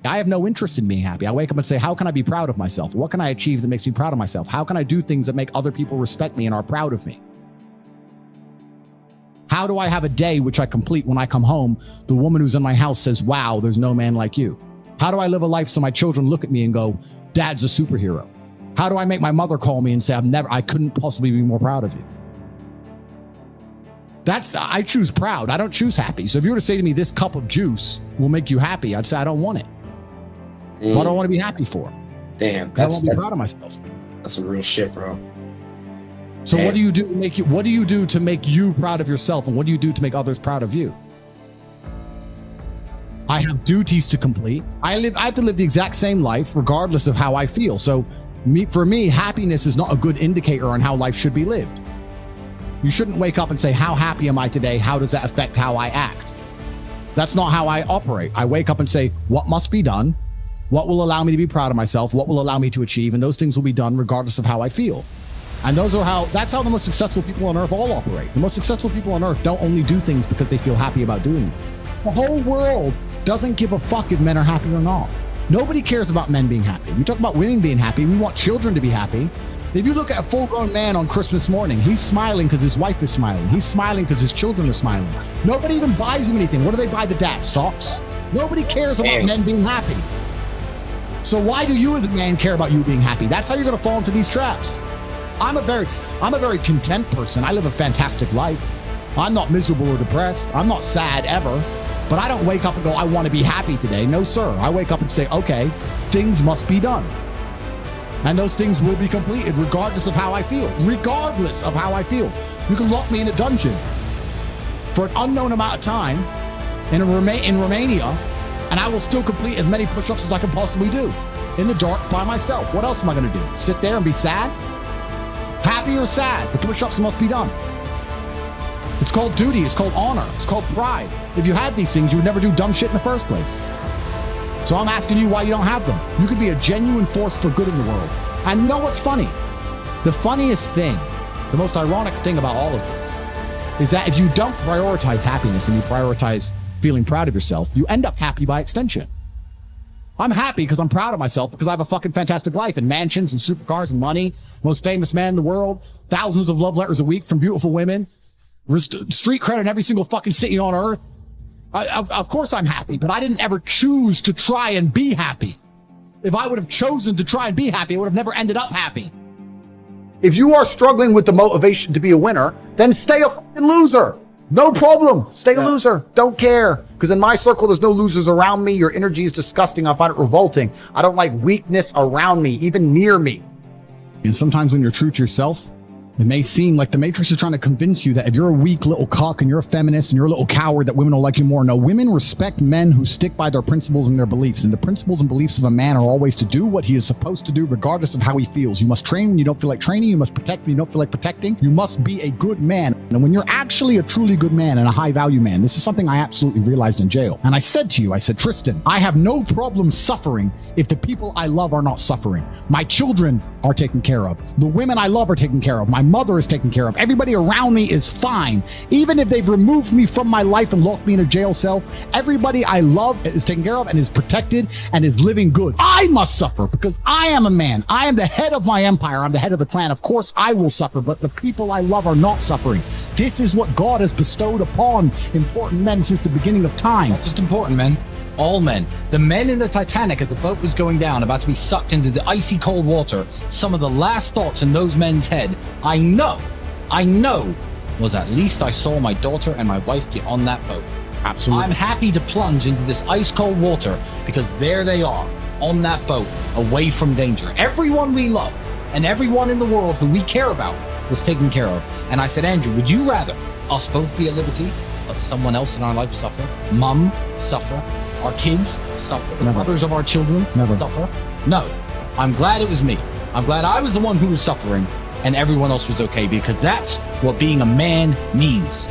I have no interest in being happy. I wake up and say, how can I be proud of myself? What can I achieve that makes me proud of myself? How can I do things that make other people respect me and are proud of me? How do I have a day which I complete when I come home? The woman who's in my house says, wow, there's no man like you. How do I live a life so my children look at me and go, Dad's a superhero? How do I make my mother call me and say, I couldn't possibly be more proud of you? I choose proud. I don't choose happy. So if you were to say to me, this cup of juice will make you happy, I'd say, I don't want it. What do I want to be happy for? Damn. I want to be proud of myself. That's some real shit, bro. So what do you do to make you proud of yourself? And what do you do to make others proud of you? I have duties to complete. I have to live the exact same life regardless of how I feel. So for me, happiness is not a good indicator on how life should be lived. You shouldn't wake up and say, how happy am I today? How does that affect how I act? That's not how I operate. I wake up and say, what must be done? What will allow me to be proud of myself? What will allow me to achieve? And those things will be done regardless of how I feel. And that's how the most successful people on earth all operate. The most successful people on earth don't only do things because they feel happy about doing them. The whole world doesn't give a fuck if men are happy or not. Nobody cares about men being happy. We talk about women being happy. We want children to be happy. If you look at a full-grown man on Christmas morning, he's smiling because his wife is smiling. He's smiling because his children are smiling. Nobody even buys him anything. What do they buy the dad? Socks? Nobody cares about men being happy. So why do you as a man care about you being happy? That's how you're going to fall into these traps. I'm a very content person. I live a fantastic life. I'm not miserable or depressed. I'm not sad ever. But I don't wake up and go, I want to be happy today. No, sir. I wake up and say, okay, things must be done. And those things will be completed regardless of how I feel. Regardless of how I feel. You can lock me in a dungeon for an unknown amount of time in Romania, and I will still complete as many push-ups as I can possibly do in the dark by myself. What else am I going to do? Sit there and be sad? Happy or sad? The push-ups must be done. It's called duty. It's called honor. It's called pride. If you had these things, you would never do dumb shit in the first place. So I'm asking you why you don't have them. You could be a genuine force for good in the world. And you know what's funny? The funniest thing, the most ironic thing about all of this is that if you don't prioritize happiness and you prioritize feeling proud of yourself, you end up happy by extension. I'm happy because I'm proud of myself because I have a fucking fantastic life and mansions and supercars and money, most famous man in the world, thousands of love letters a week from beautiful women, street credit in every single fucking city on earth. Of course I'm happy, but I didn't ever choose to try and be happy. If I would have chosen to try and be happy, I would have never ended up happy. If you are struggling with the motivation to be a winner, then stay a fucking loser. No problem. Stay a loser. Don't care. Because in my circle, there's no losers around me. Your energy is disgusting. I find it revolting. I don't like weakness around me, even near me. And sometimes when you're true to yourself, it may seem like the Matrix is trying to convince you that if you're a weak little cuck and you're a feminist and you're a little coward, that women will like you more. No, women respect men who stick by their principles and their beliefs. And the principles and beliefs of a man are always to do what he is supposed to do, regardless of how he feels. You must train when you don't feel like training. You must protect when you don't feel like protecting. You must be a good man. And when you're actually a truly good man and a high value man, this is something I absolutely realized in jail. And I said to you, I said, Tristan, I have no problem suffering if the people I love are not suffering. My children are taken care of. The women I love are taken care of. My mother is taken care of. Everybody around me is fine. Even if they've removed me from my life and locked me in a jail cell, everybody I love is taken care of and is protected and is living good. I must suffer because I am a man. I am the head of my empire. I'm the head of the clan. Of course I will suffer, but the people I love are not suffering. This is what God has bestowed upon important men since the beginning of time. Not just important men. All men. The men in the Titanic as the boat was going down, about to be sucked into the icy cold water, some of the last thoughts in those men's head, I know, was at least I saw my daughter and my wife get on that boat. Absolutely. I'm happy to plunge into this ice cold water because there they are on that boat, away from danger. Everyone we love and everyone in the world who we care about was taken care of. And I said, Andrew, would you rather us both be at liberty, but someone else in our life suffer? Mum suffer? Our kids suffer? The mothers of our children suffer? No. I'm glad it was me. I'm glad I was the one who was suffering and everyone else was okay, because that's what being a man means.